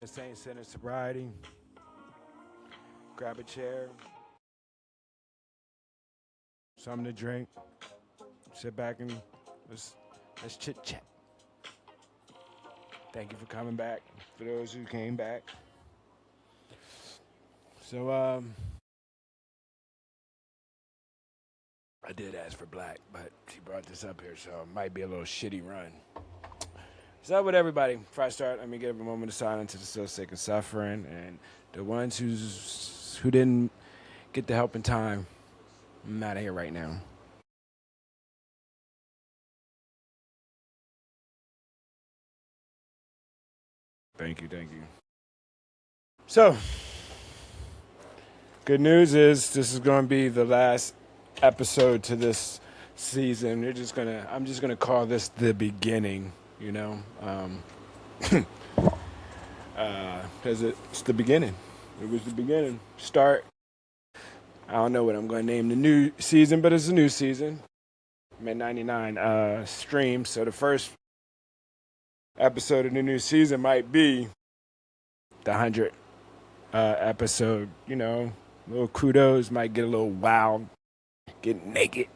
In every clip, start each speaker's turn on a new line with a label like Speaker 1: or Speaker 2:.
Speaker 1: Same center sobriety. Grab a chair, something to drink, sit back and let's chit chat. Thank you for coming back. For those who came back. So I did ask for Black, but she brought this up here, so it might be a little shitty run. What's up with everybody? Before I start, let me give a moment of silence to the still sick and suffering, and the ones who didn't get the help in time. I'm out of here right now. Thank you. So, good news is this is going to be the last episode to this season. I'm just gonna call this the beginning. You know, because it's the beginning. It was the beginning. Start. I don't know what I'm going to name the new season, but it's a new season. I'm at 99 streams, so the first episode of the new season might be the 100 episode. You know, little kudos, might get a little wild, get naked.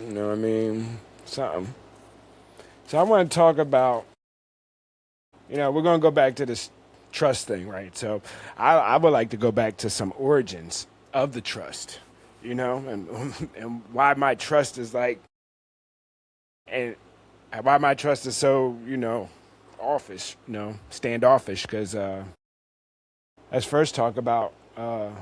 Speaker 1: You know what I mean? Something. So I want to talk about, we're going to go back to this trust thing, right? So I would like to go back to some origins of the trust, and why my trust is like, and why my trust is so, offish, standoffish, because let's first talk about, what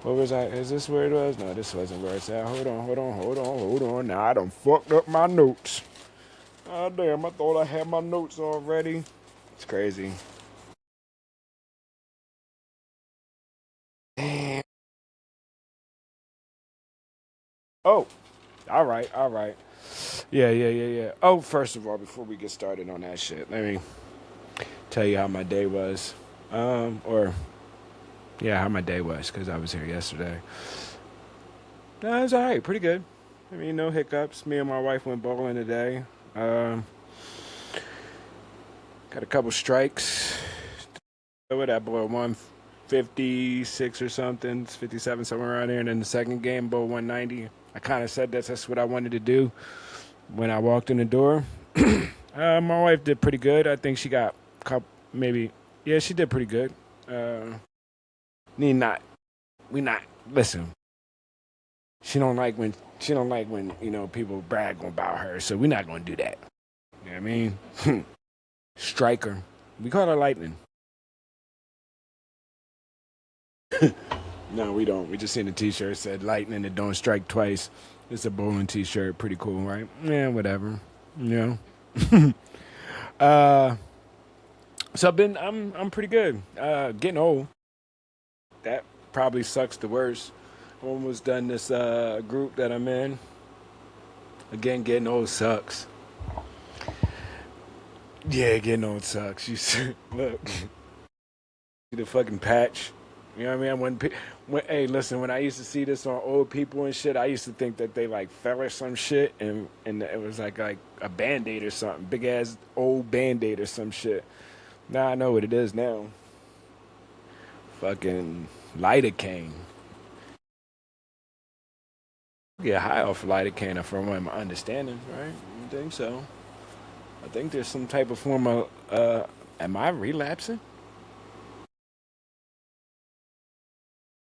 Speaker 1: was I? Is this where it was? No, this wasn't where it's at. Hold on. Now I done fucked up my notes. Oh, damn, I thought I had my notes already. It's crazy. Damn. Oh, all right. Yeah. Oh, first of all, before we get started on that shit, let me tell you how my day was. How my day was, because I was here yesterday. No, it was all right, pretty good. I mean, no hiccups. Me and my wife went bowling today. Got a couple strikes. What that boy, 156 or something, 57, somewhere around there. And then the second game, bowl 190. I kind of said that's what I wanted to do when I walked in the door. My wife did pretty good. I think she got a couple, maybe. Yeah, she did pretty good. Listen. She don't like when people brag about her. So we're not gonna do that. You know what I mean? Striker. We call her Lightning. No, we don't. We just seen a T-shirt said "Lightning that don't strike twice." It's a bowling T-shirt, pretty cool, right? Yeah, whatever. Uh, so I'm pretty good. Getting old. That probably sucks the worst. Almost done this group that I'm in. Again, getting old sucks. Yeah, getting old sucks. You see, look, see the fucking patch. You know what I mean? Hey, listen, when I used to see this on old people and shit, I used to think that they like fell or some shit, and it was like a band-aid or something, big ass old band-aid or some shit. Now I know what it is now. Fucking lidocaine. Get high off lidocaine, from what I'm understanding, right? I think so. I think there's some type of form of. Am I relapsing?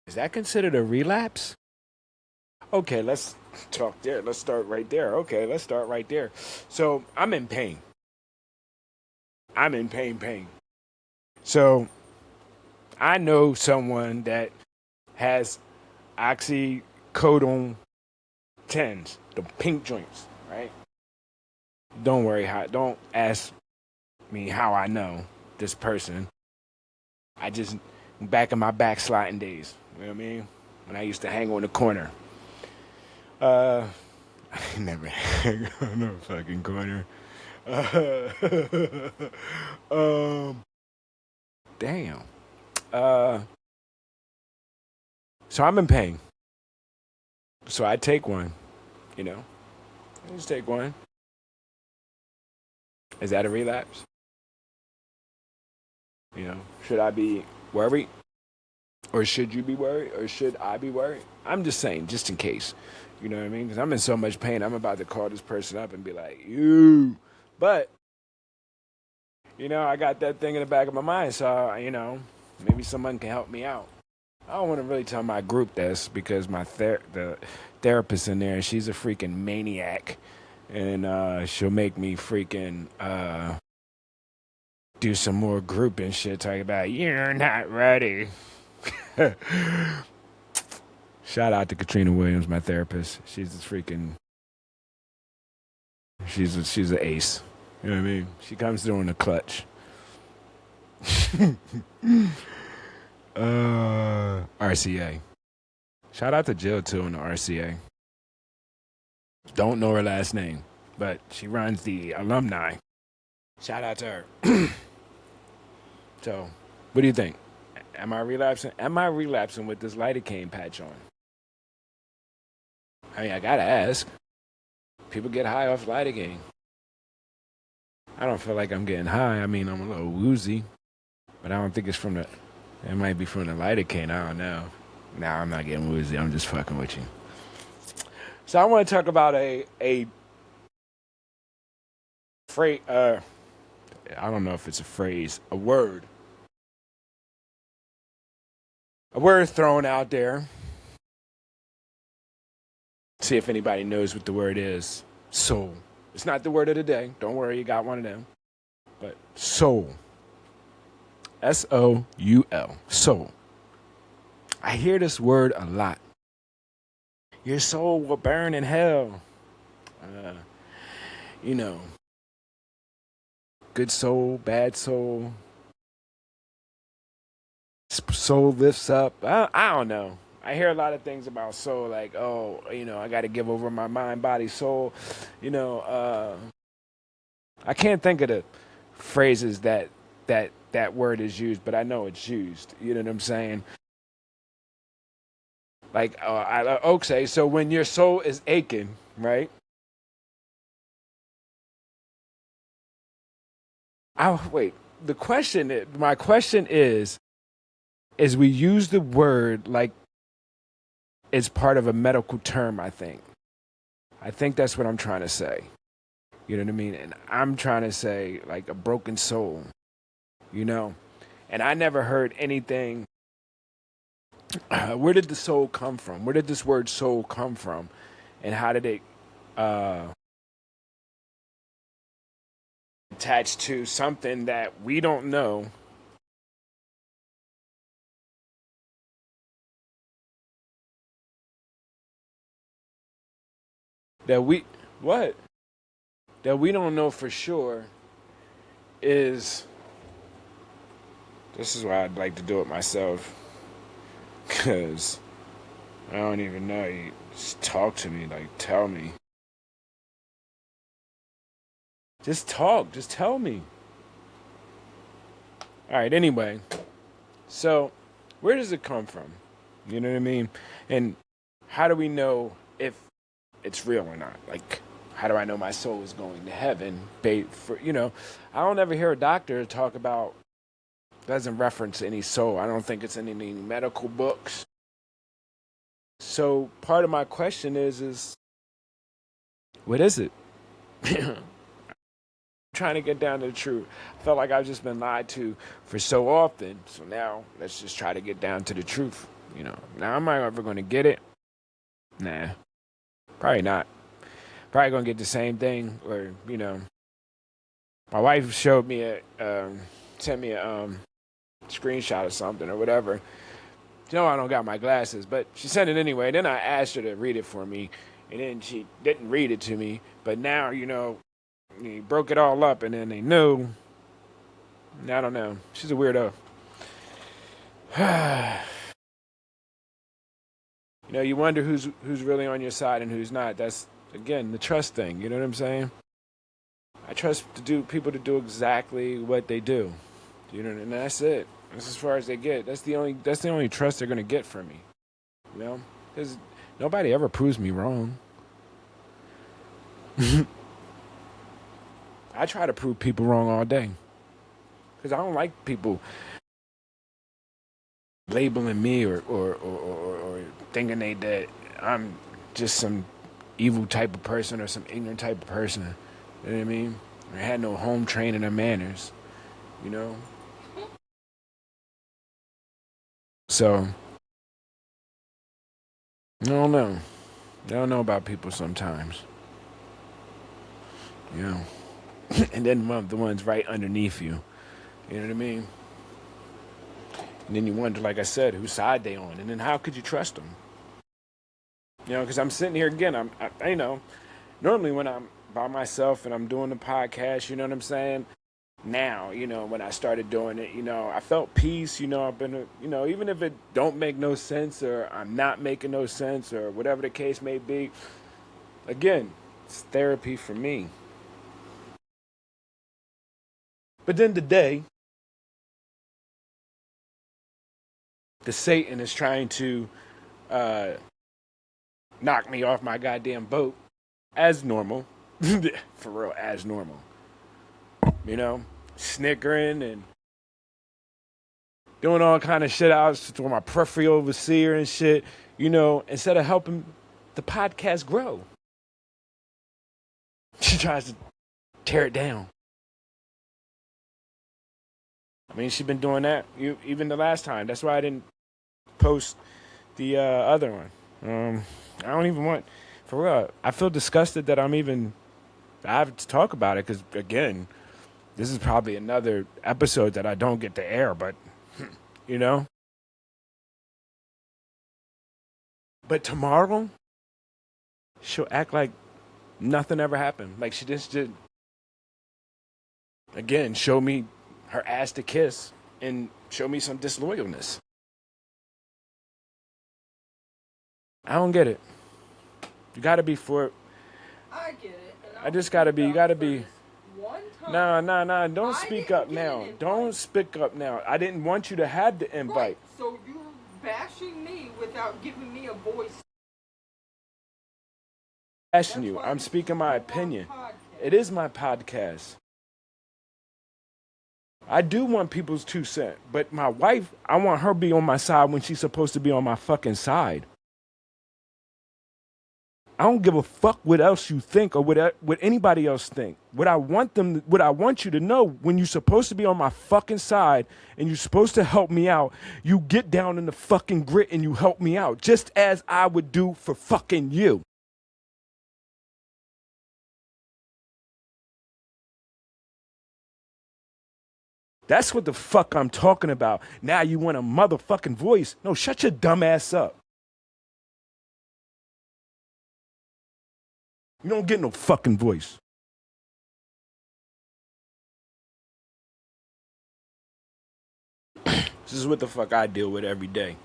Speaker 1: Is that considered a relapse? Okay, let's talk there. Let's start right there. Okay, let's start right there. So I'm in pain. I'm in pain. So I know someone that has oxycodone 10s, the pink joints, right? Don't worry, don't ask me how I know this person. I just back in my backsliding days. You know what I mean? When I used to hang on the corner. Uh, I never hang on no fucking corner. Uh, um, damn. Uh, so I'm in pain. So I take one. I just take one. Is that a relapse? Should I be worried? Or should you be worried? Or should I be worried? I'm just saying, just in case. You know what I mean? Because I'm in so much pain, I'm about to call this person up and be like, you. But, I got that thing in the back of my mind. So, maybe someone can help me out. I don't want to really tell my group this because the therapist in there, she's a freaking maniac. And she'll make me freaking do some more group and shit talking about, you're not ready. Shout out to Katrina Williams, my therapist. She's a freaking. She's an ace. You know what I mean? She comes through in the clutch. RCA. Shout out to Jill too in the RCA. Don't know her last name, but she runs the alumni. Shout out to her. So, what do you think? Am I relapsing? Am I relapsing with this lidocaine patch on? I mean, I gotta ask. People get high off lidocaine. I don't feel like I'm getting high. I mean, I'm a little woozy, but I don't think it's from the. It might be from the lidocaine. I don't know. Nah, I'm not getting woozy. I'm just fucking with you. So I want to talk about a phrase. I don't know if it's a phrase, a word. A word thrown out there. See if anybody knows what the word is. Soul. It's not the word of the day. Don't worry, you got one of them. But soul. S-O-U-L. Soul. I hear this word a lot. Your soul will burn in hell. Good soul, bad soul. Soul lifts up. I don't know. I hear a lot of things about soul, like, I got to give over my mind, body, soul. I can't think of the phrases that word is used, but I know it's used. You know what I'm saying? Like, okay, so when your soul is aching, right? Wait. My question is we use the word like it's part of a medical term. I think that's what I'm trying to say. You know what I mean? And I'm trying to say like a broken soul. And I never heard anything. Where did the soul come from? Where did this word soul come from? And how did it attach to something that we don't know? That we what? That we don't know for sure is. This is why I'd like to do it myself. Because I don't even know. You just talk to me, like tell me. Just talk. Just tell me. All right, anyway. So, where does it come from? You know what I mean? And how do we know if it's real or not? Like, how do I know my soul is going to heaven? I don't ever hear a doctor talk about, doesn't reference any soul. I don't think it's in any medical books. So, part of my question is what is it? Trying to get down to the truth. I felt like I've just been lied to for so often. So now let's just try to get down to the truth. Now am I ever going to get it? Nah, probably not. Probably going to get the same thing. Or my wife showed me sent me a screenshot or something or whatever. I don't got my glasses, but she sent it anyway. Then I asked her to read it for me, and then she didn't read it to me. But now he broke it all up, and then they knew. I don't know. She's a weirdo. You wonder who's really on your side and who's not. That's again the trust thing. You know what I'm saying? I trust people to do exactly what they do. And that's it. That's as far as they get. That's the only trust they're gonna get from me. Because nobody ever proves me wrong. I try to prove people wrong all day. Because I don't like people labeling me or thinking that I'm just some evil type of person or some ignorant type of person. You know what I mean? I had no home training or manners, you know? So, I don't know. I don't know about people sometimes, you know? And then the ones right underneath you, you know what I mean? And then you wonder, like I said, whose side they on, and then how could you trust them? You know, because I'm sitting here again. You know, normally when I'm by myself and I'm doing the podcast, you know what I'm saying? Now, you know, when I started doing it, you know, I felt peace. You know, I've been, you know, even if it don't make no sense or I'm not making no sense or whatever the case may be. Again, it's therapy for me. But then today, the Satan is trying to uh, knock me off my goddamn boat as normal. For real, as normal. You know, snickering and doing all kind of shit. I was with my peripheral overseer and shit, you know, instead of helping the podcast grow. She tries to tear it down. I mean, she's been doing that even the last time. That's why I didn't post the other one. I don't even want, for real, I feel disgusted that I have to talk about it because, again, this is probably another episode that I don't get to air, but, you know? But tomorrow, she'll act like nothing ever happened. Like she just did, again, show me her ass to kiss and show me some disloyalness. I don't get it. You gotta be for it.
Speaker 2: I get it.
Speaker 1: I just gotta be, you gotta be.
Speaker 2: One time.
Speaker 1: Nah. Don't speak up now. Don't speak up now. I didn't want you to have the invite.
Speaker 2: Right. So you're bashing me without giving me a voice.
Speaker 1: Bashing you. I'm speaking my opinion. It is my podcast. I do want people's 2 cents, but my wife, I want her to be on my side when she's supposed to be on my fucking side. I don't give a fuck what else you think or what anybody else think. What I want you to know, when you're supposed to be on my fucking side and you're supposed to help me out, you get down in the fucking grit and you help me out, just as I would do for fucking you. That's what the fuck I'm talking about. Now you want a motherfucking voice. No, shut your dumb ass up. You don't get no fucking voice. This is what the fuck I deal with every day.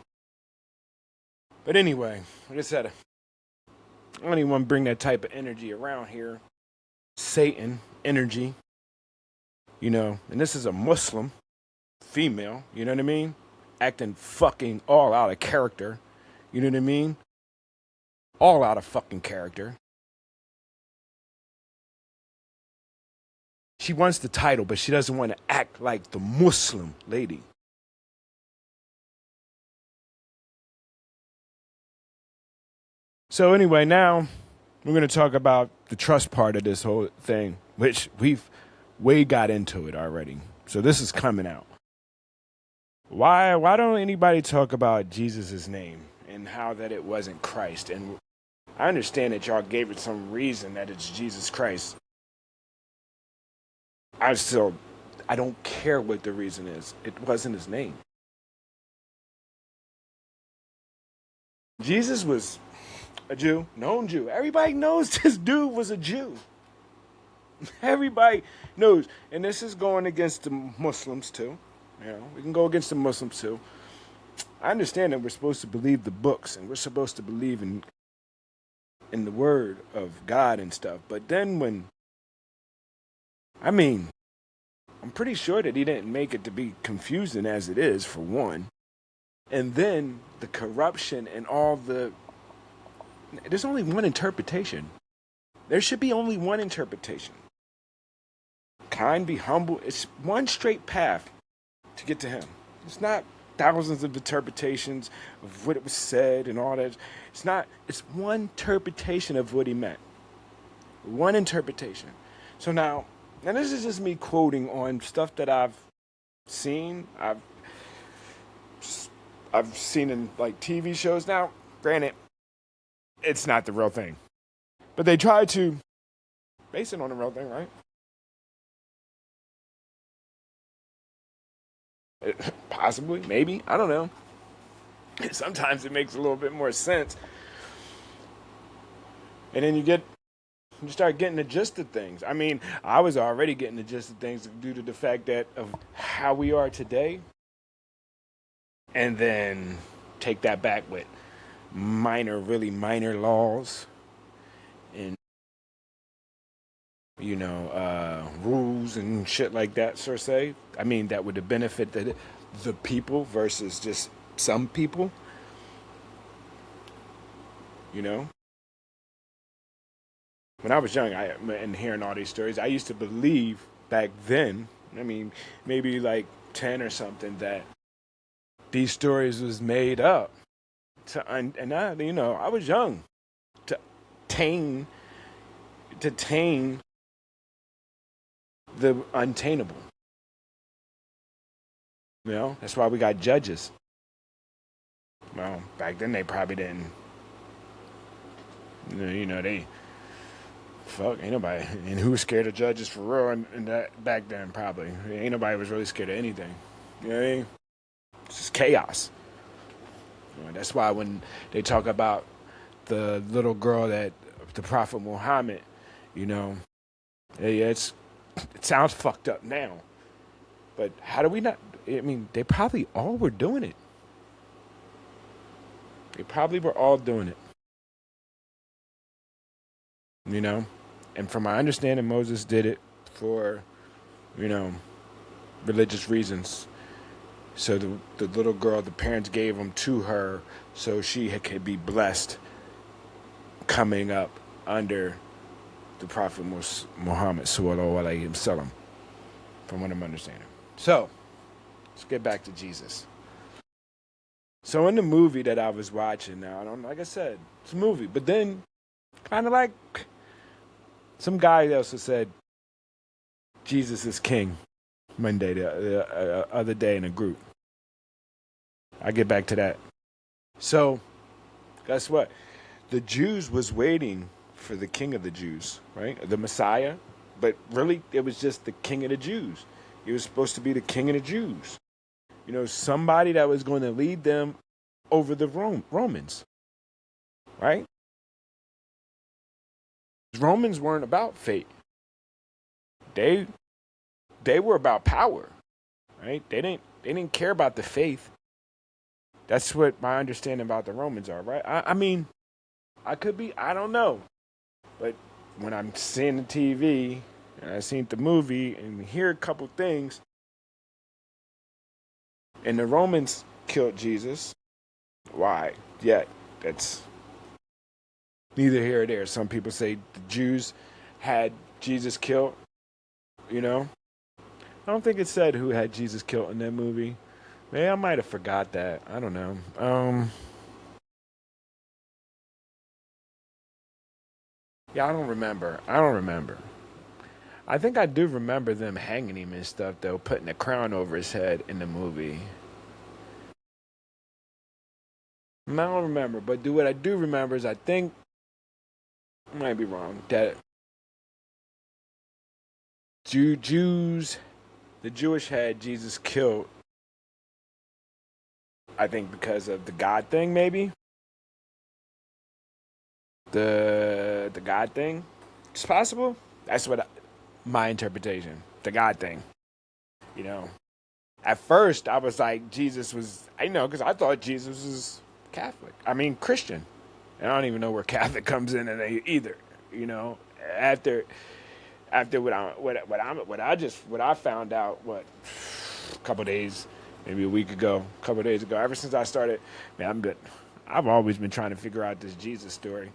Speaker 1: But anyway, like I said, I don't even want to bring that type of energy around here. Satan energy. You know, and this is a Muslim female, you know what I mean? Acting fucking all out of character. You know what I mean? All out of fucking character. She wants the title, but she doesn't want to act like the Muslim lady. So anyway, now we're going to talk about the trust part of this whole thing, which we've way got into it already. So this is coming out. Why don't anybody talk about Jesus' name and how that it wasn't Christ? And I understand that y'all gave it some reason that it's Jesus Christ. I don't care what the reason is. It wasn't his name. Jesus was a Jew, known Jew. Everybody knows this dude was a Jew. Everybody knows. And this is going against the Muslims too. You know, we can go against the Muslims too. I understand that we're supposed to believe the books and we're supposed to believe in the word of God and stuff. But then I'm pretty sure that he didn't make it to be confusing as it is, for one. And then the corruption and there's only one interpretation. There should be only one interpretation. kind, be humble. It's one straight path to get to him. It's not thousands of interpretations of what it was said and all that. It's not, it's one interpretation of what he meant. One interpretation. So now this is just me quoting on stuff that I've seen. I've seen in like TV shows. Now, granted, it's not the real thing. But they try to base it on the real thing, right? Possibly, maybe, I don't know. Sometimes it makes a little bit more sense. And then you start getting the gist of things. I mean, I was already getting the gist of things due to the fact that of how we are today. And then take that back with really minor laws and rules and shit like that, so to say. I mean, that would have benefited the people versus just some people. When I was young, and hearing all these stories, I used to believe back then, I mean, maybe like 10 or something, that these stories was made up. I was young to tame the untainable. That's why we got judges. Well, back then they probably didn't. They fuck ain't nobody, and who was scared of judges for real? And that back then probably ain't nobody was really scared of anything. You know what I mean? It's just chaos. That's why when they talk about the little girl that the Prophet Muhammad, it sounds fucked up now. But how do we not? I mean, they probably all were doing it. They probably were all doing it. And from my understanding, Moses did it for, religious reasons. So the little girl, the parents gave them to her so she could be blessed coming up under the Prophet Muhammad sallallahu alaihi wasallam, from what I'm understanding. So, let's get back to Jesus. So in the movie that I was watching now, like I said, it's a movie, but then kind of like some guy else said Jesus is king Monday, the other day in a group. I get back to that. So, guess what? The Jews was waiting for the king of the Jews, right? The Messiah. But really, it was just the king of the Jews. He was supposed to be the king of the Jews. Somebody that was going to lead them over the Romans, right? Romans weren't about fate. They were about power, right? They didn't care about the faith. That's what my understanding about the Romans are, right? I mean, I could be, I don't know. But when I'm seeing the TV and I seen the movie and hear a couple things, and the Romans killed Jesus, why? Yeah, that's neither here or there. Some people say the Jews had Jesus killed, I don't think it said who had Jesus killed in that movie. Maybe I might have forgot that. I don't know. Yeah, I don't remember. I think I do remember them hanging him and stuff, though, putting a crown over his head in the movie. I don't remember, but what I do remember is I think, I might be wrong, that Jews, the Jewish had Jesus killed, I think because of the God thing, maybe? The God thing? It's possible. That's my interpretation. The God thing. At first I was like, Jesus was, because I thought Jesus was Catholic. I mean, Christian. And I don't even know where Catholic comes in either. After what I found out, a couple days, maybe a week ago, a couple days ago. Ever since I started, man, I've always been trying to figure out this Jesus story,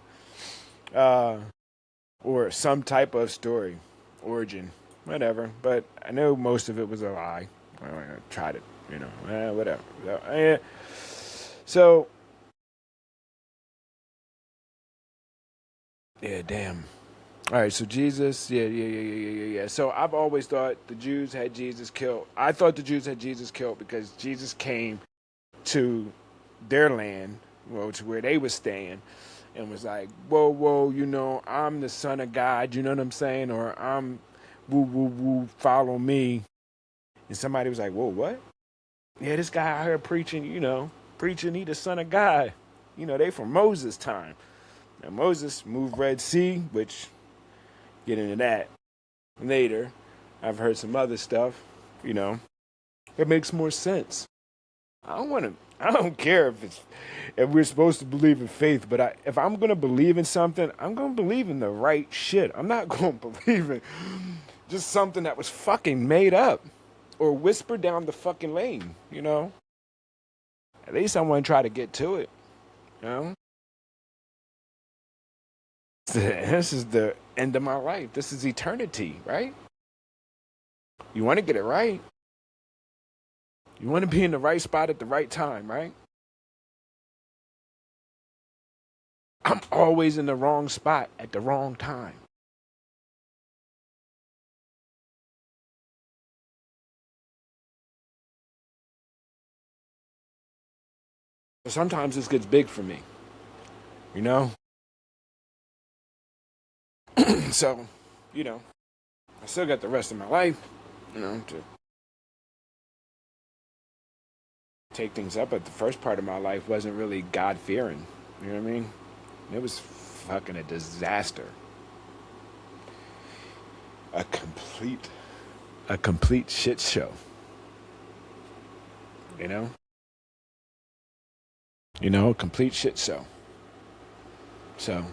Speaker 1: or some type of story, origin. whatever. But I know most of it was a lie. I tried it, whatever. So, yeah, damn. All right, so Jesus, yeah. So I've always thought the Jews had Jesus killed. I thought the Jews had Jesus killed because Jesus came to their land, well, to where they were staying, and was like, whoa, I'm the son of God, you know what I'm saying? Or I'm woo, follow me. And somebody was like, whoa, what? Yeah, this guy out here preaching, preaching he the son of God. They from Moses' time. Now, Moses moved Red Sea, which, get into that later. I've heard some other stuff, it makes more sense. I don't care if we're supposed to believe in faith, but if I'm gonna believe in something, I'm gonna believe in the right shit. I'm not gonna believe in just something that was fucking made up or whispered down the fucking lane. At least I want to try to get to it, you know. This is the end of my life. This is eternity, right? You want to get it right. You want to be in the right spot at the right time, right? I'm always in the wrong spot at the wrong time. But sometimes this gets big for me, you know? So, I still got the rest of my life, to take things up. But the first part of my life wasn't really God fearing. You know what I mean? It was fucking a disaster. A complete, a complete shit show. You know? A complete shit show. So,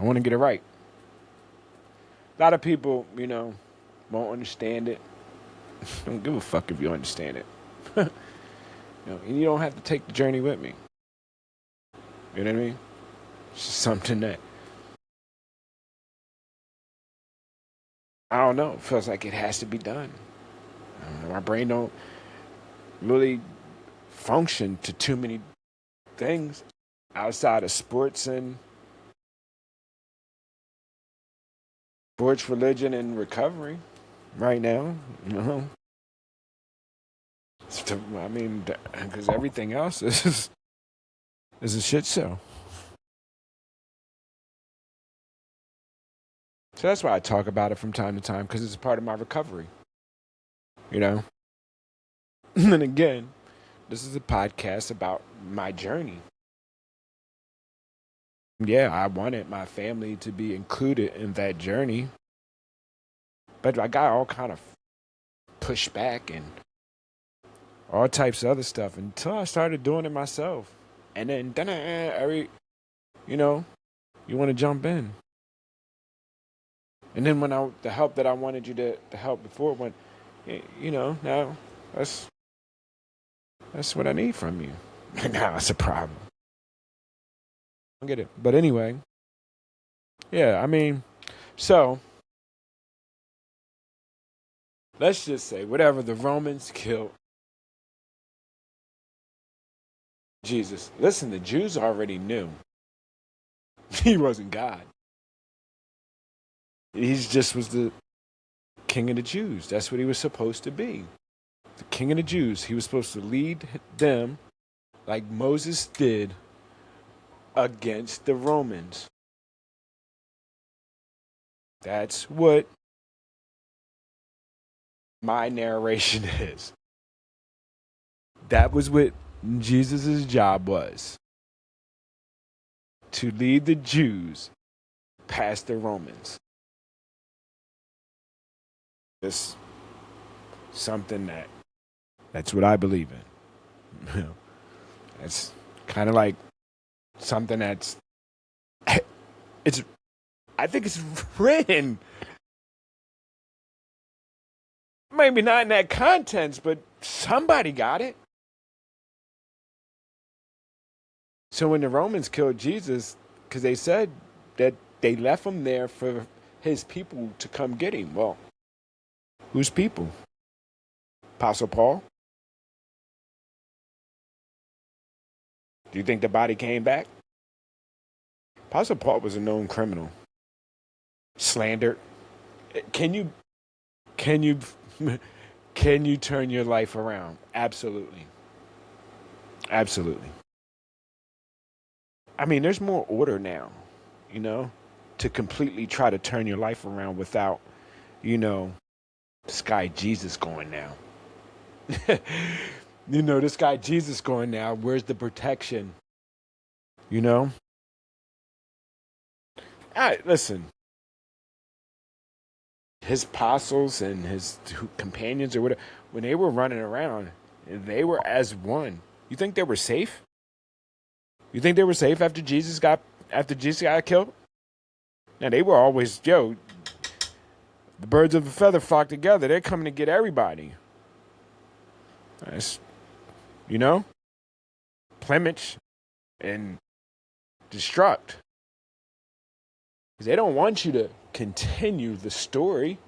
Speaker 1: I want to get it right. A lot of people, won't understand it. Don't give a fuck if you understand it. And you don't have to take the journey with me. You know what I mean? It's just something that I don't know. It feels like it has to be done. I don't know, my brain don't really function to too many things outside of sports and sports, religion, and recovery. Right now, I mean, because everything else is a shit show. So that's why I talk about it from time to time because it's a part of my recovery. You know. And again, this is a podcast about my journey. Yeah, I wanted my family to be included in that journey, but I got all kind of pushback and all types of other stuff until I started doing it myself. And then, you know, you want to jump in. And then when the help that I wanted you to help before went, now that's what I need from you. Now it's a problem. I get it. But anyway, yeah, I mean, so let's just say whatever the Romans killed Jesus. Listen, the Jews already knew he wasn't God. He just was the king of the Jews. That's what he was supposed to be. The king of the Jews. He was supposed to lead them like Moses did against the Romans. That's what my narration is. That was what Jesus' job was. To lead the Jews past the Romans. It's something that's what I believe in. It's kind of like something it's I think it's written. Maybe not in that context, but somebody got it. So when the Romans killed Jesus, because they said that they left him there for his people to come get him. Well, whose people? Apostle Paul? Do you think the body came back? Apostle Paul was a known criminal. Slandered. Can you can you can you turn your life around? Absolutely. Absolutely. I mean, there's more order now, you know, to completely try to turn your life around without, you know, this guy Jesus going now. This guy Jesus going now. Where's the protection? You know? Listen, his apostles and his companions or whatever, when they were running around, they were as one. You think they were safe? You think they were safe after Jesus got killed? Now they were always, the birds of a feather flock together. They're coming to get everybody. That's, you know, Plymouth and Destruct. They don't want you to continue the story.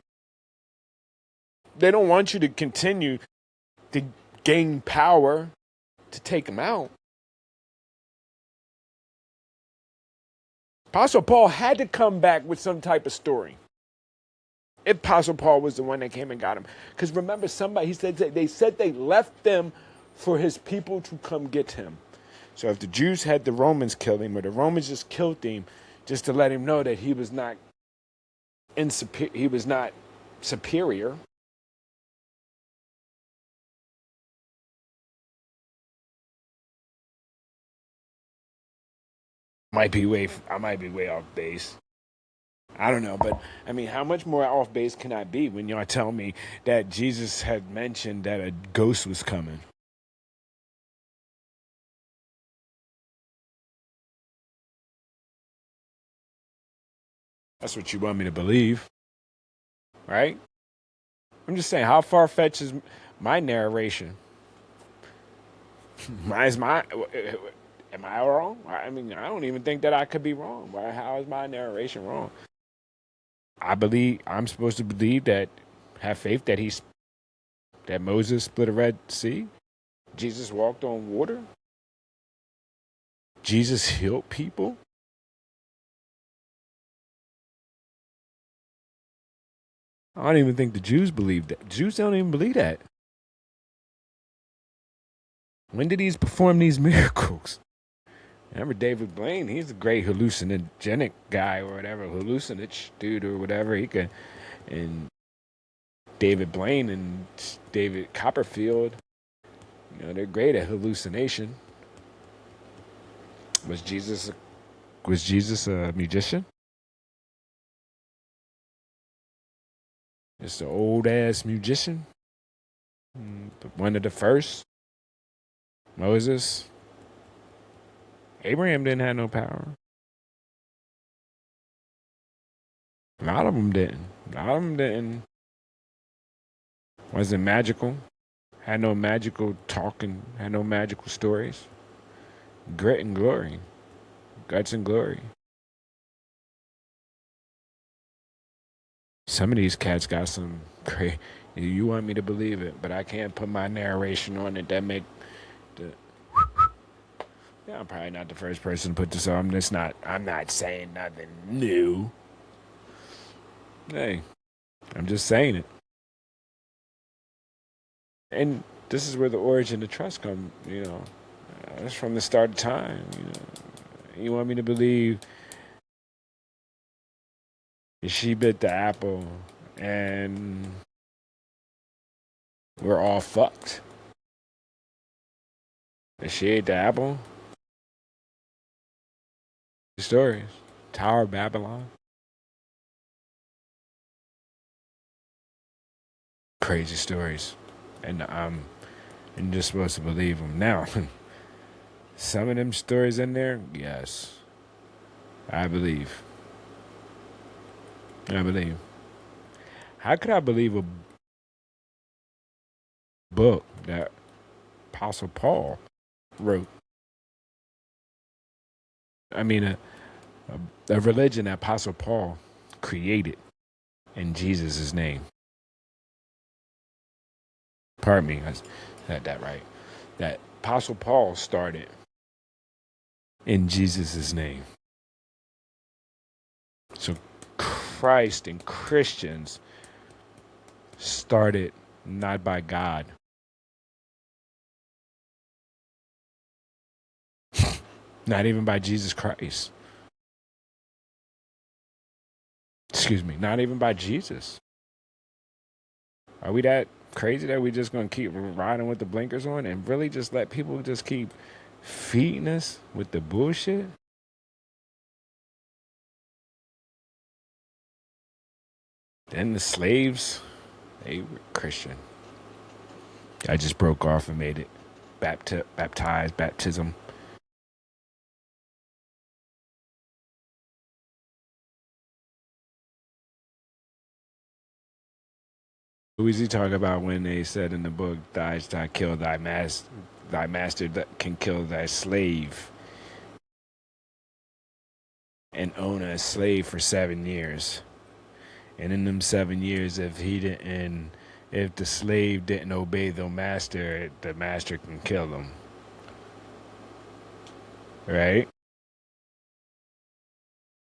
Speaker 1: They don't want you to continue to gain power to take them out. Apostle Paul had to come back with some type of story. If Apostle Paul was the one that came and got him. Because remember, they said they left them for his people to come get him. So if the Jews had the Romans kill him, or the Romans just killed him, just to let him know that he was not superior. I might be way off base. I don't know, but I mean, how much more off base can I be when y'all tell me that Jesus had mentioned that a ghost was coming? That's what you want me to believe, right? I'm just saying, how far fetched is my narration? Am I wrong? I mean, I don't even think that I could be wrong. How is my narration wrong? I'm supposed to believe that, have faith that Moses split a Red Sea, Jesus walked on water, Jesus healed people. I don't even think the Jews believe that. Jews don't even believe that. When did he perform these miracles? Remember David Blaine? He's a great hallucinogenic guy or whatever, hallucinage dude or whatever. And David Blaine and David Copperfield, they're great at hallucination. Was Jesus a musician? Just an old ass musician? One of the first? Moses? Abraham didn't have no power. A lot of them didn't. Wasn't magical. Had no magical talking. Had no magical stories. Grit and glory. Guts and glory. Some of these cats got some crazy. You want me to believe it, but I can't put my narration on it. That make the. Yeah, I'm probably not the first person to put this on. I'm not saying nothing new. Hey, I'm just saying it. And this is where the origin of trust come. That's from the start of time. You want me to believe she bit the apple and we're all fucked. And she ate the apple. Stories. Tower of Babylon. Crazy stories. And I'm just supposed to believe them. Now, some of them stories in there, yes. I believe. How could I believe a book that Apostle Paul wrote? I mean, a religion that Apostle Paul created. in Jesus' name. Pardon me, I said that right. That Apostle Paul started in Jesus' name. So Christ and Christians started not by God, not even by Jesus Christ. Excuse me, not even by Jesus. Are we that crazy that we just gonna keep riding with the blinkers on and really just let people just keep feeding us with the bullshit? Then the slaves, they were Christian. I just broke off and made it baptized, baptism. Who is he talking about when they said in the book, "Thou shalt kill thy master that can kill thy slave, and own a slave for 7 years. And in them 7 years, if the slave didn't obey the master can kill them." Right?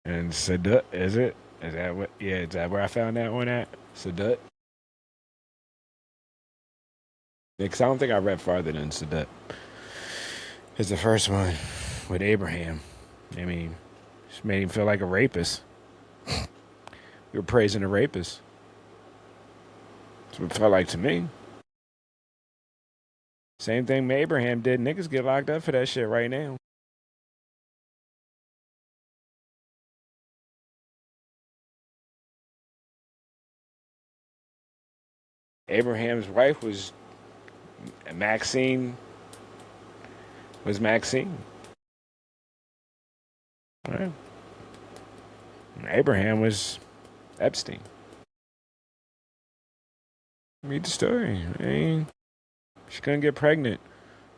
Speaker 1: And Sadut, is it? Is that what? Yeah, is that where I found that one at? Sadut? Because I don't think I read farther than Sadut. It's the first one with Abraham. I mean, just made him feel like a rapist. We were praising a rapist. That's what it felt like to me. Same thing Abraham did. Niggas get locked up for that shit right now. Abraham's wife was Maxine. Was Maxine. Right. Abraham was Epstein. Read the story. I mean, she couldn't get pregnant.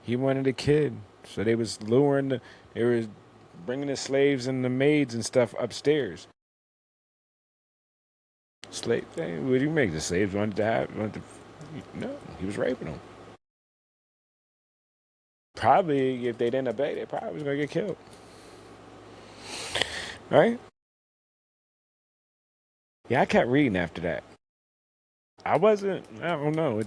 Speaker 1: He wanted a kid, so they was they were bringing the slaves and the maids and stuff upstairs. Slave thing? What do you make? The slaves no, he was raping them. Probably, if they didn't obey, they probably was gonna get killed. Right? Yeah, I kept reading after that. I don't know.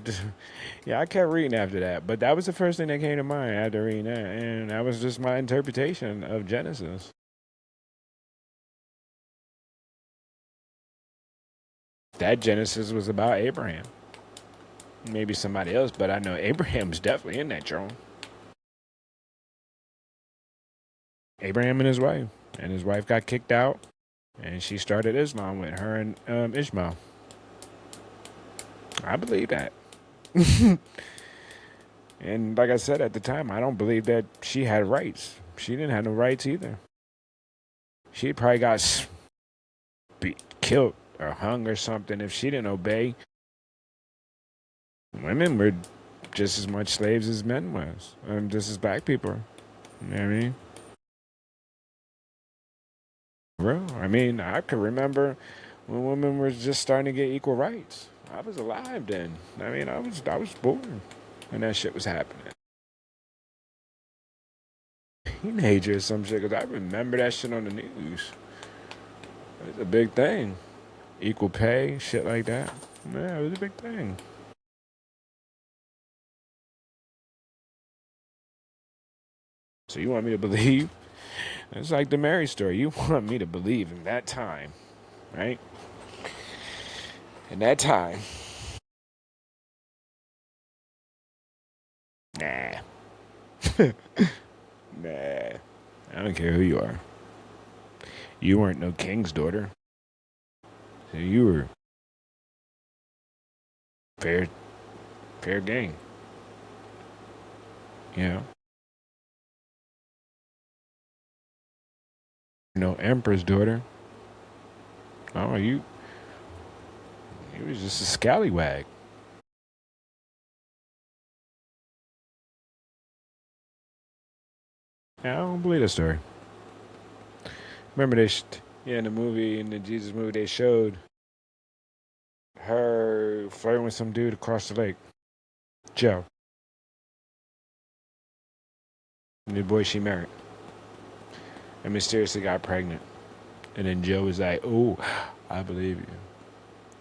Speaker 1: Yeah, I kept reading after that. But that was the first thing that came to mind after reading that. And that was just my interpretation of Genesis. That Genesis was about Abraham. Maybe somebody else, but I know Abraham's definitely in that drone. Abraham and his wife. And his wife got kicked out. And she started Islam with her and Ishmael. I believe that. And like I said at the time, I don't believe that she had rights. She didn't have no rights either. She probably got killed or hung or something if she didn't obey. Women were just as much slaves as men was, just as black people. You know what I mean? Real. I mean, I could remember when women were just starting to get equal rights. I was alive then. I mean, I was born when that shit was happening. Teenager or some shit, because I remember that shit on the news. It's a big thing. Equal pay, shit like that. Yeah, it was a big thing. So you want me to believe? It's like the Mary story. You want me to believe in that time, right? In that time. Nah. Nah. I don't care who you are. You weren't no king's daughter. So you were fair fair game. You know? No emperor's daughter. Oh, you was just a scallywag. Yeah, I don't believe that story. Remember in the movie, in the Jesus movie, they showed her flirting with some dude across the lake. Joe. The boy she married. And mysteriously got pregnant. And then Joe was like, oh, I believe you.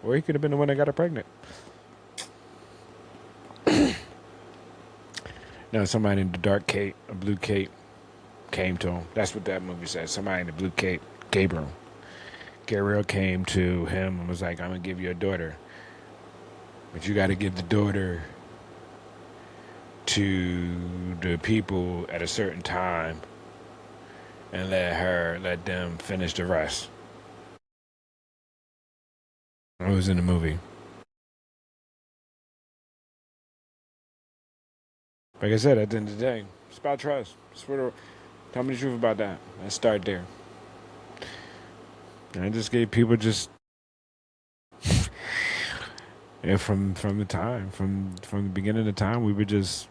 Speaker 1: Or he could have been the one that got her pregnant. No, somebody in the dark cape, a blue cape, came to him. That's what that movie says. Somebody in the blue cape, Gabriel. Gabriel came to him and was like, I'm going to give you a daughter. But you got to give the daughter to the people at a certain time and let them finish the rest. It was in the movie. Like I said, at the end of the day, it's about trust. Tell me the truth about that. Let's start there. And I just gave people just yeah, from the beginning of the time, we were just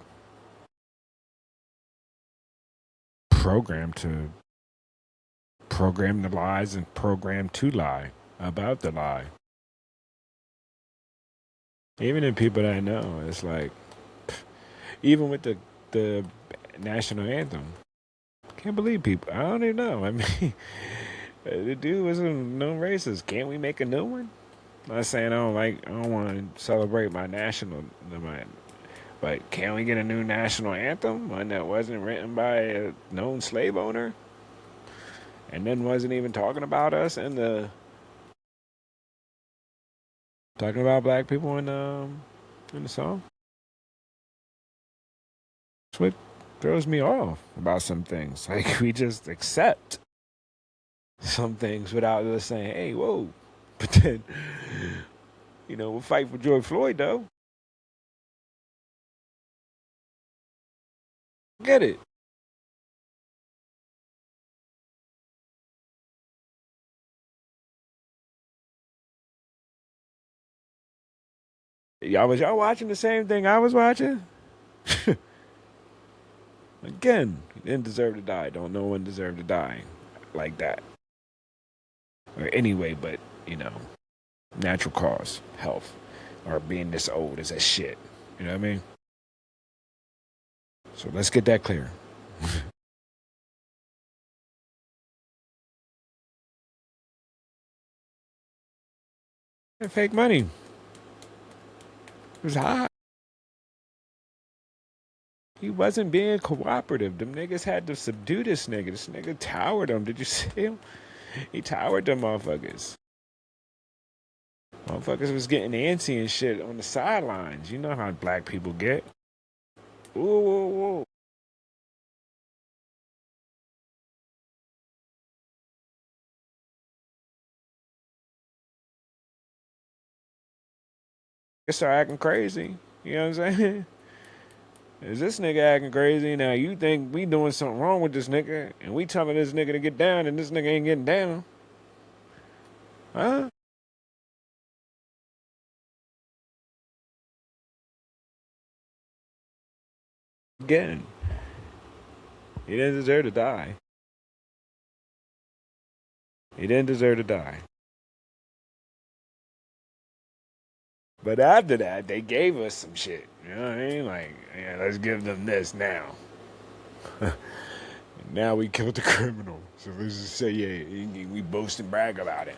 Speaker 1: programmed to program the lies and program to lie about the lie. Even in people that I know, it's like, even with the national anthem, can't believe people. I don't even know. I mean, the dude was a known racist. Can't we make a new one? I'm not saying I don't want to celebrate my national, but can we get a new national anthem, one that wasn't written by a known slave owner, and then wasn't even talking about us and talking about black people in the song? That's what throws me off about some things. Like, we just accept some things without just saying, "Hey, whoa!" But then, we'll fight for George Floyd, though. Get it? Y'all watching the same thing I was watching? Again, he didn't deserve to die. Don't no one deserve to die like that. Or anyway, but natural cause, health, or being this old is a shit. You know what I mean? So let's get that clear. And fake money. It was hot. He wasn't being cooperative. Them niggas had to subdue this nigga. This nigga towered him. Did you see him? He towered them motherfuckers. Motherfuckers was getting antsy and shit on the sidelines. You know how black people get. Ooh, ooh, ooh. They start acting crazy. You know what I'm saying? Is this nigga acting crazy? Now you think we doing something wrong with this nigga and we telling this nigga to get down and this nigga ain't getting down? Huh? Again. He didn't deserve to die. He didn't deserve to die. But after that, they gave us some shit. You know what I mean? Like, yeah, let's give them this now. Now we killed the criminal. So let's just say, yeah, we boast and brag about it.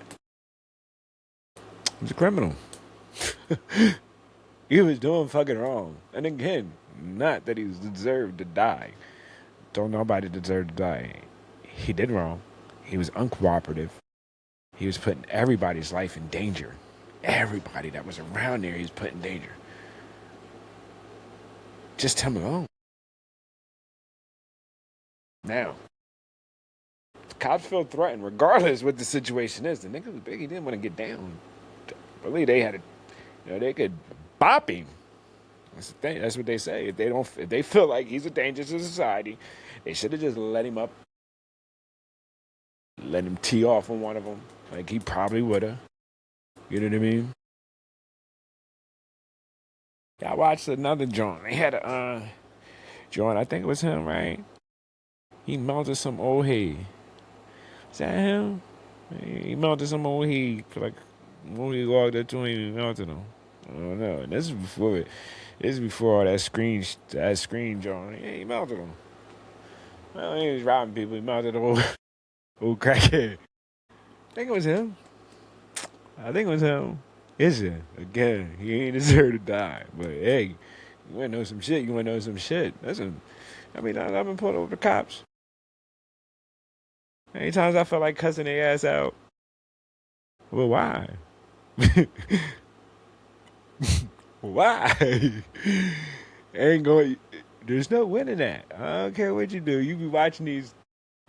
Speaker 1: He's a criminal. He was doing fucking wrong. And again, not that he deserved to die. Don't nobody deserve to die. He did wrong. He was uncooperative. He was putting everybody's life in danger. Everybody that was around there, he was put in danger. Just tell me alone. Now, the cops feel threatened, regardless what the situation is. The nigga was big. He didn't want to get down. I believe they had they could bop him. That's the thing. That's what they say. If they feel like he's a danger to society, they should have just let him up, let him tee off on one of them. Like he probably would have. You know what I mean? Yeah, I watched another joint. They had a joint. I think it was him, right? He melted some old head. Is that him? He melted some old head for like
Speaker 3: When we walked up to him, he melted him. I don't know. And this is before all that screen drawing. Yeah, he melted him. Well, he was robbing people. He melted the whole old crackhead. I think it was him. I think it was him. Listen, again, he ain't deserve to die. But hey, you wanna know some shit? You wanna know some shit? Listen, I mean, I've been pulled over the cops. Many times I felt like cussing their ass out. Well, why? Why? Ain't going. There's no winning that. I don't care what you do. You be watching these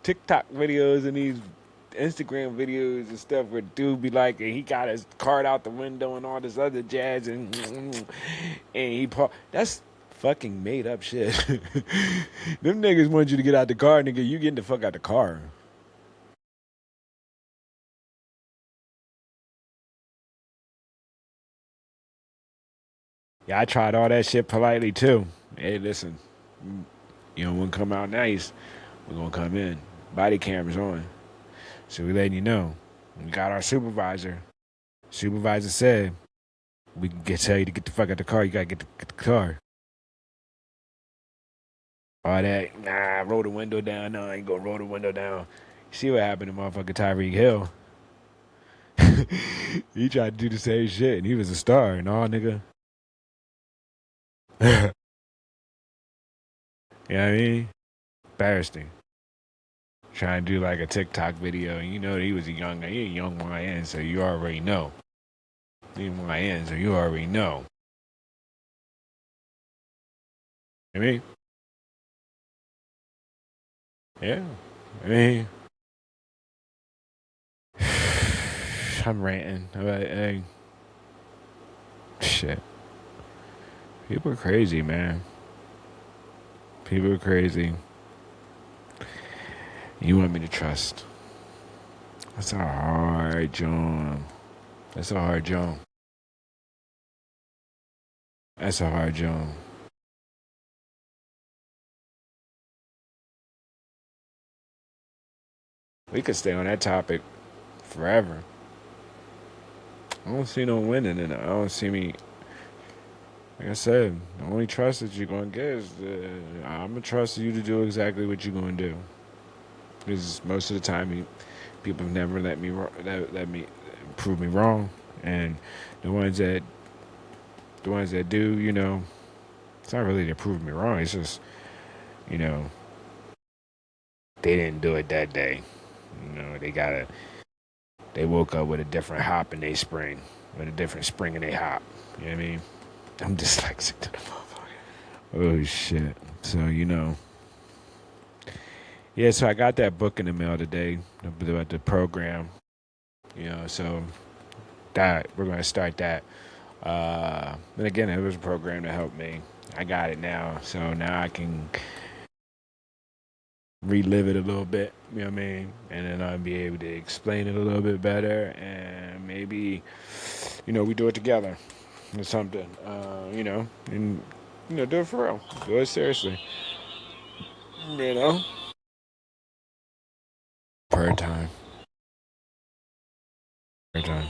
Speaker 3: TikTok videos and these Instagram videos and stuff where dude be like, and he got his card out the window and all this other jazz and that's fucking made up shit. Them niggas want you to get out the car, nigga. You getting the fuck out the car. Yeah, I tried all that shit politely too. Hey, listen, you don't want to come out nice. We're gonna come in. Body cameras on. So we letting you know. We got our supervisor. Supervisor said we can tell you to get the fuck out the car. You gotta get the car. All that, nah, roll the window down. No, I ain't gonna roll the window down. You see what happened to motherfucking Tyreek Hill? He tried to do the same shit, and he was a star and all, nigga. You know what I mean? Embarrassing. Trying to do like a TikTok video, and you know he was he a young YN, so you already know. He YN, so you already know. I mean, yeah. I mean, I'm ranting. I'm like, hey, shit. People are crazy, man. People are crazy. You want me to trust? That's a hard job. That's a hard job. That's a hard job. We could stay on that topic forever. I don't see no winning in it. I don't see me. Like I said, the only trust that you're gonna get is I'm gonna trust you to do exactly what you're gonna do. Because most of the time, people have never let me prove me wrong, and the ones that do, you know, it's not really to prove me wrong. It's just, you know, they didn't do it that day. You know, they woke up with a different hop in their spring, with a different spring in their hop. You know what I mean? I'm dyslexic to the motherfucker. Oh shit. So you know. Yeah, so I got that book in the mail today about the program. You know, so that we're gonna start that. And again, it was a program to help me. I got it now, so now I can relive it a little bit. You know what I mean? And then I'll be able to explain it a little bit better, and maybe, you know, we do it together or something. You know, and you know, do it for real. Do it seriously. You know, per time, per time.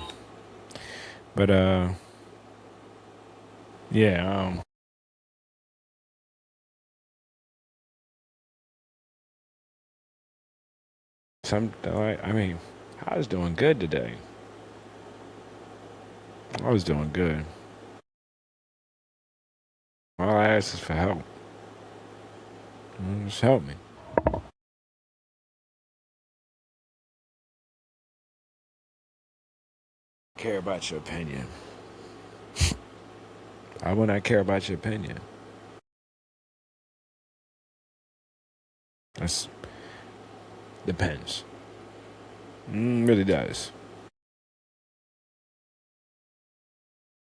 Speaker 3: But yeah. I mean, I was doing good today. I was doing good. All I asked is for help. Just help me. Care about your opinion. I will not care about your opinion. That's depends. Really does.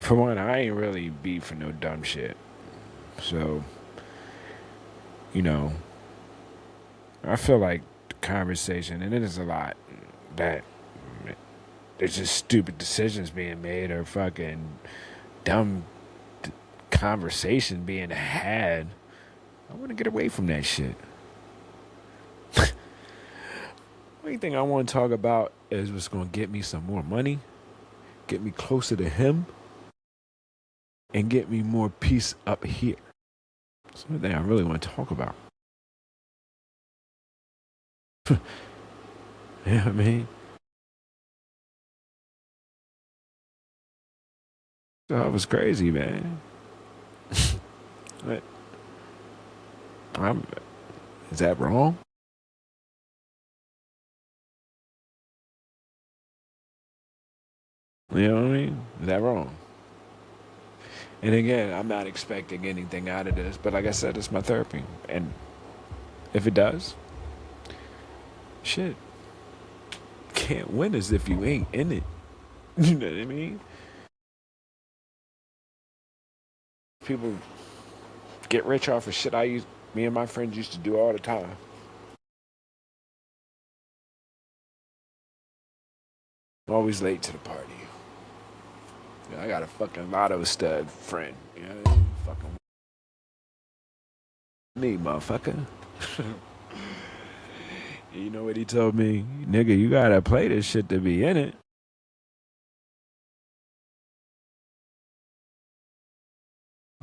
Speaker 3: For one, I ain't really beat for no dumb shit. So, you know, I feel like the conversation, and it is a lot, that there's just stupid decisions being made or fucking dumb conversation being had. I want to get away from that shit. Only thing I want to talk about is what's going to get me some more money get me closer to him, and get me more peace up here. That's the thing I really want to talk about. Yeah, I mean, that was crazy, man. But is that wrong? You know what I mean? Is that wrong? And again, I'm not expecting anything out of this, but like I said, it's my therapy. And if it does, shit, can't win as if you ain't in it. You know what I mean? People get rich off of shit me and my friends used to do all the time. I'm always late to the party. You know, I got a fucking lotto stud friend. You know what I mean? Fucking me, motherfucker. You know what he told me? Nigga, you gotta play this shit to be in it.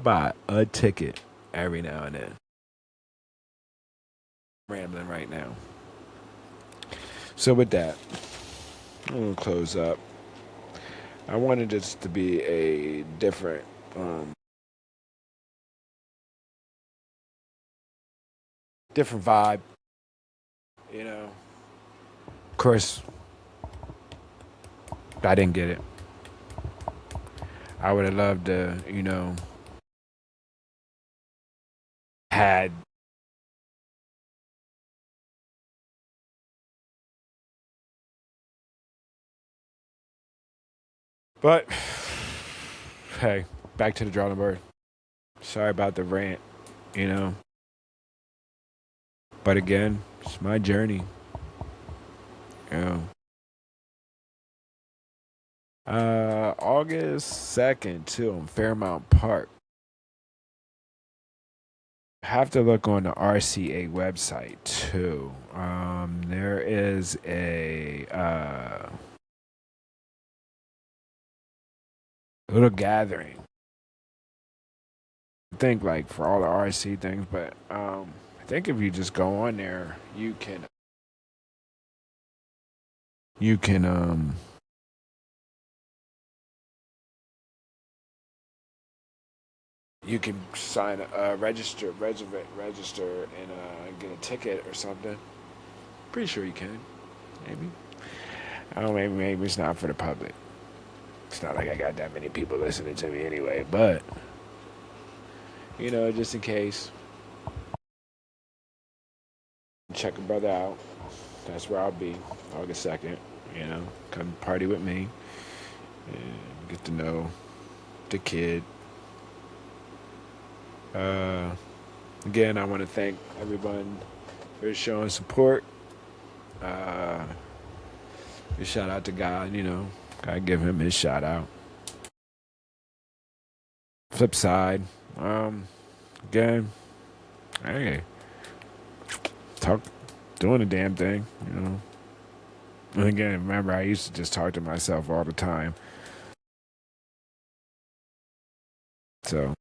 Speaker 3: Buy a ticket every now and then. Rambling right now. So with that, I'm gonna close up. I wanted this to be a different different vibe. You know. Of course, I didn't get it. I would have loved to, had but hey, back to the drawing board. Sorry about the rant, you know. But again, it's my journey. You know. August 2nd too in Fairmount Park. Have to look on the RCA website too. There is a little gathering. I think like for all the RC things, but I think if you just go on there, you can you can sign register and get a ticket or something. Pretty sure you can. Maybe. I don't know, maybe it's not for the public. It's not like I got that many people listening to me anyway, but just in case. Check a brother out. That's where I'll be, August 2nd. Come party with me and get to know the kid. Again, I want to thank everyone for showing support. A shout out to God, I give him his shout out. Flip side, again, hey, doing the damn thing, And again, remember, I used to just talk to myself all the time. So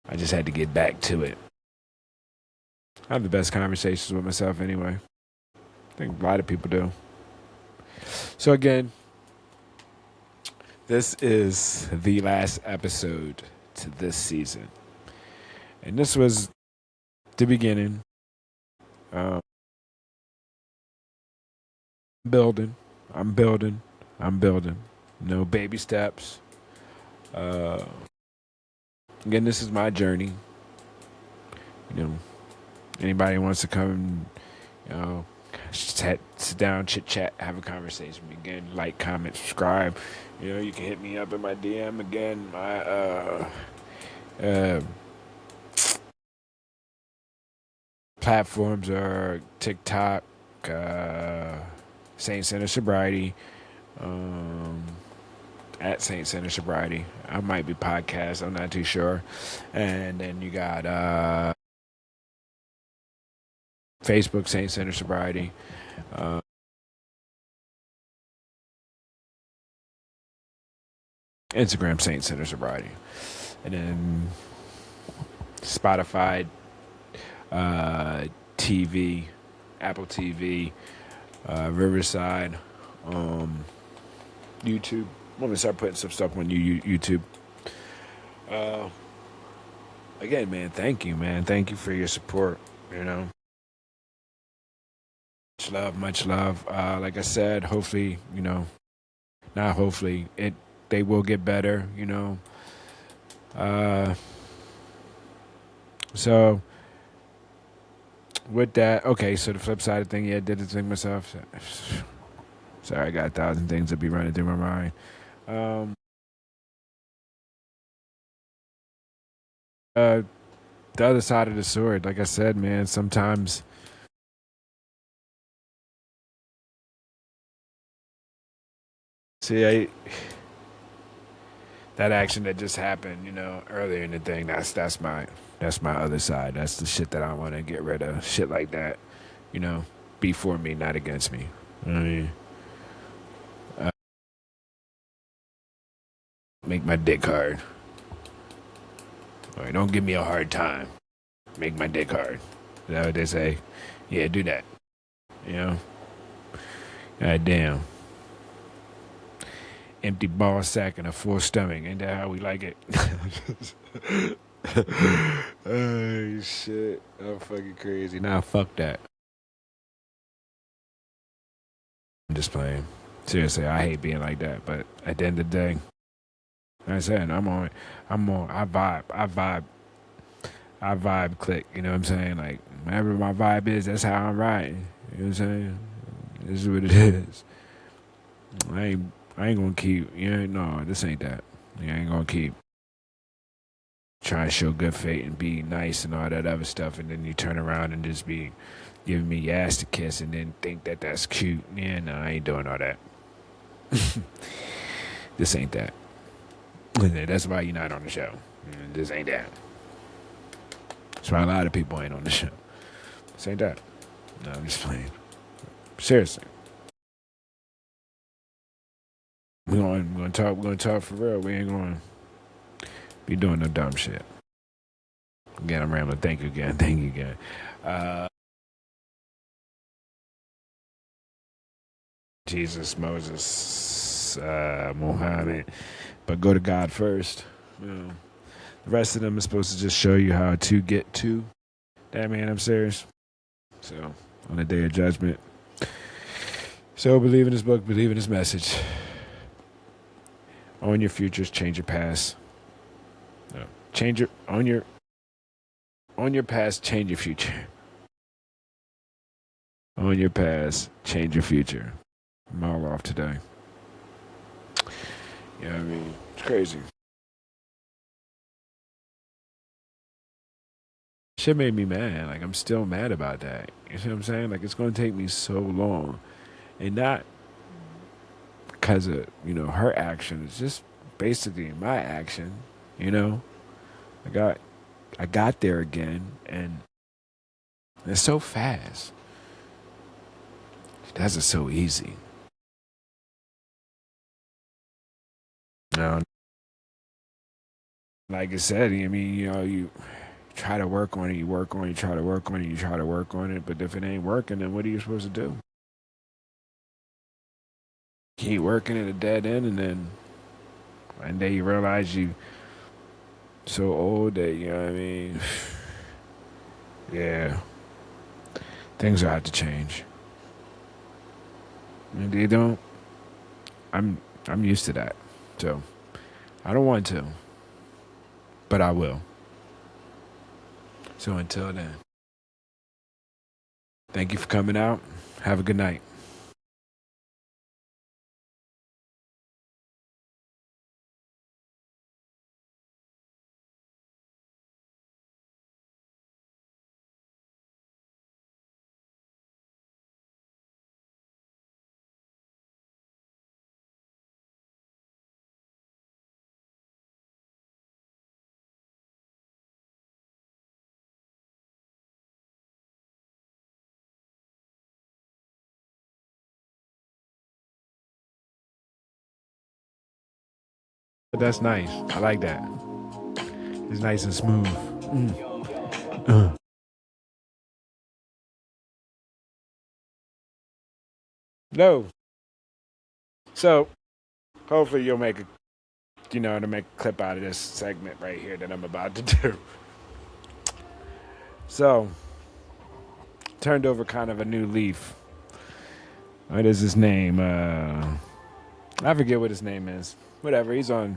Speaker 3: I just had to get back to it. I have the best conversations with myself anyway. I think a lot of people do. So again, this is the last episode to this season. And this was the beginning. I'm building. No baby steps. Again, this is my journey. Anybody wants to come, sit down, chit chat, have a conversation. Again, like, comment, subscribe. You can hit me up in my DM. Again, my platforms are TikTok, Saint Center Sobriety, at Saint Center Sobriety. I might be podcast. I'm not too sure. And then you got Facebook, Saint Center Sobriety. Instagram Saint Center Sobriety, and then Spotify, uh, TV, Apple TV, Riverside, YouTube. I'm gonna start putting some stuff on YouTube. Uh, Again, man, thank you, man. Thank you for your support. You know, much love, much love. Like I said, hopefully, not hopefully, they will get better. Uh, so with that, okay. So the flip side of the thing, yeah, did the thing myself. Sorry, I got 1,000 things that be running through my mind. Um, uh, the other side of the sword, like I said, man, sometimes. See, that action that just happened, earlier in the thing, that's my other side. That's the shit that I want to get rid of. Shit like that, you know, be for me, not against me. I mean, make my dick hard. Or don't give me a hard time. Make my dick hard. Is that what they say? Yeah, do that. You know? God damn. Empty ball sack and a full stomach. Ain't that how we like it? Oh, shit. I'm fucking crazy. Nah, fuck that. I'm just playing. Seriously, I hate being like that. But at the end of the day, like I said, I vibe click. You know what I'm saying? Like, whatever my vibe is, that's how I'm riding. You know what I'm saying? This is what it is. I ain't gonna keep, no, this ain't that. I ain't gonna keep trying to show good faith and be nice and all that other stuff, and then you turn around and just be giving me your ass to kiss and then think that that's cute. Yeah, no, I ain't doing all that. This ain't that. That's why you're not on the show. This ain't that. That's why a lot of people ain't on the show. This ain't that. No, I'm just playing. Seriously. We're gonna talk for real. We ain't gonna be doing no dumb shit. Again, I'm rambling. Thank you again. Thank you again. Jesus, Moses, Muhammad. But go to God first. The rest of them is supposed to just show you how to get to that man upstairs. So, on the day of judgment. So, believe in his book, believe in his message. Own your futures, change your past. No. Own your past, change your future. Own your past, change your future. I'm all off today. You know what I mean? It's crazy. Shit made me mad. Like, I'm still mad about that. You see what I'm saying? Like, it's going to take me so long. And not because of, her action. It's just basically my action, you know? I got there again, and it's so fast. She does it so easy. Now, like I said, I mean, you try to work on it, you work on it, you try to work on it, you try to work on it, but if it ain't working, then what are you supposed to do? Keep working at a dead end, and then one day you realize you so old that, you know what I mean? Yeah, things will have to change. And they don't. I'm used to that, so I don't want to, but I will. So until then, thank you for coming out. Have a good night. But that's nice. I like that. It's nice and smooth. No. So, hopefully you'll make a, to make a clip out of this segment right here that I'm about to do. So, turned over kind of a new leaf. What is his name? I forget what his name is. Whatever. He's on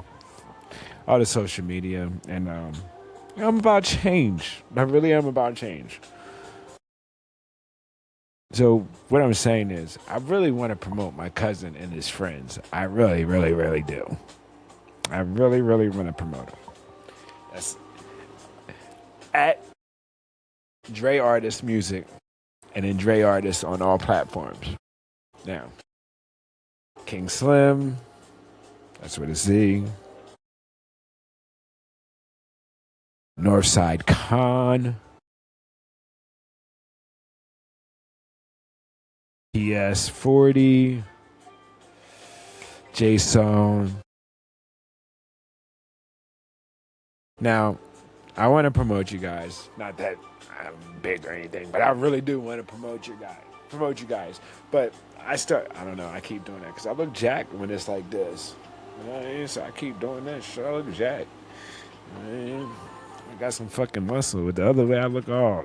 Speaker 3: all the social media, and I'm about change. I really am about change. So what I'm saying is, I really want to promote my cousin and his friends. I really, really, really do. I really, really want to promote them. That's at Dre Artist Music, and then Dre Artist on all platforms. Now, King Slim, that's with a Z. Northside Khan. PS40. Jason. Now, I want to promote you guys. Not that I'm big or anything, but I really do want to promote you guys. But I don't know, I keep doing that because I look jacked when it's like this. You know what I mean? So I keep doing that shit. I look jacked. I got some fucking muscle. With the other way, I look all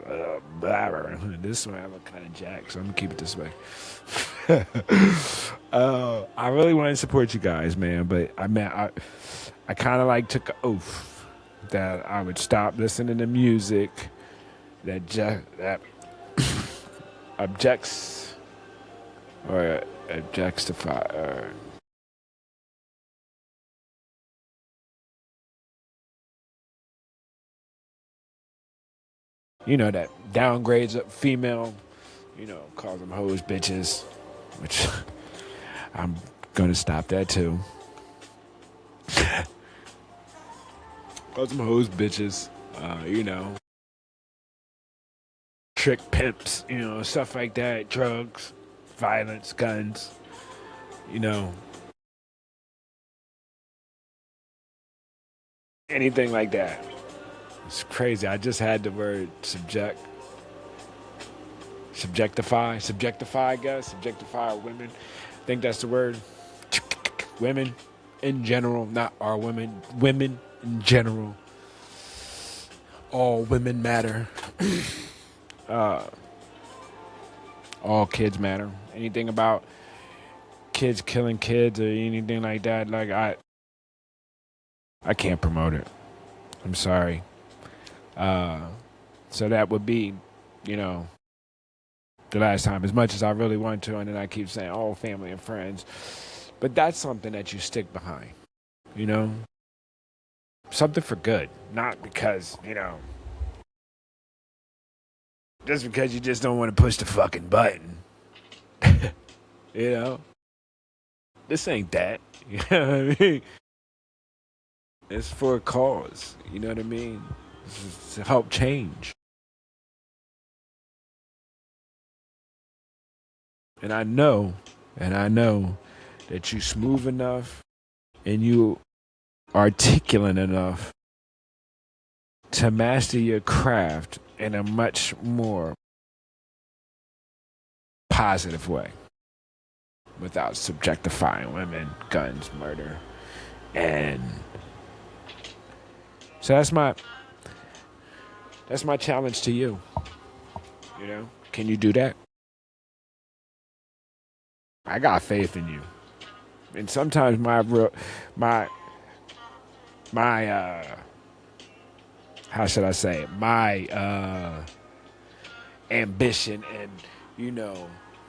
Speaker 3: blabber. This way, I look kind of jacked. So I'm gonna keep it this way. I really want to support you guys, man. But I kind of like took an oath that I would stop listening to music that objects or objectify or that downgrades a female, calls them hoes, bitches, which I'm gonna stop that too. Calls them hoes, bitches, trick pimps, stuff like that, drugs, violence, guns, anything like that. It's crazy. I just had the word subjectify, I guess. Subjectify women. I think that's the word. Women in general, not our women. Women in general. All women matter. All kids matter. Anything about kids killing kids or anything like that, like I can't promote it. I'm sorry. So that would be, the last time, as much as I really want to, and then I keep saying, oh, family and friends. But that's something that you stick behind, Something for good, not because, just because you just don't want to push the fucking button. This ain't that. You know what I mean? It's for a cause. You know what I mean? It's to help change. And I know that you smooth enough and you articulate enough to master your craft in a much more positive way without subjectifying women, guns, murder. And so that's my challenge to you. Can you do that? I got faith in you. And sometimes my how should I say it? My ambition and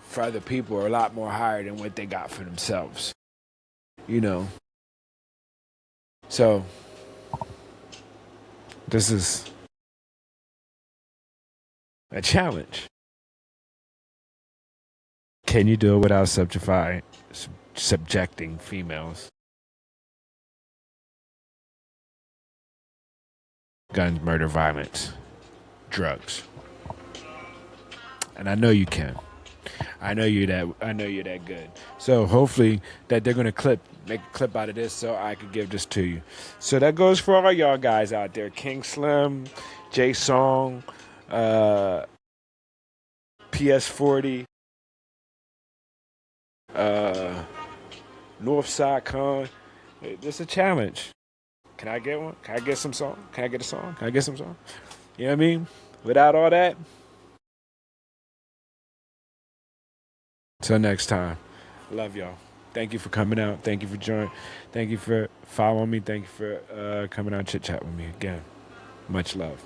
Speaker 3: for other people are a lot more higher than what they got for themselves. So this is a challenge. Can you do it without subjecting females? Guns, murder, violence, drugs. And I know you can. I know you're that good. So hopefully that they're gonna make a clip out of this so I could give this to you. So that goes for all y'all guys out there. King Slim, J Song, PS40, Northside Con. It's a challenge. Can I get one? Can I get some song? Can I get a song? Can I get some song? You know what I mean? Without all that, until next time. Love y'all. Thank you for coming out. Thank you for joining. Thank you for following me. Thank you for coming out and chit chat with me again. Much love.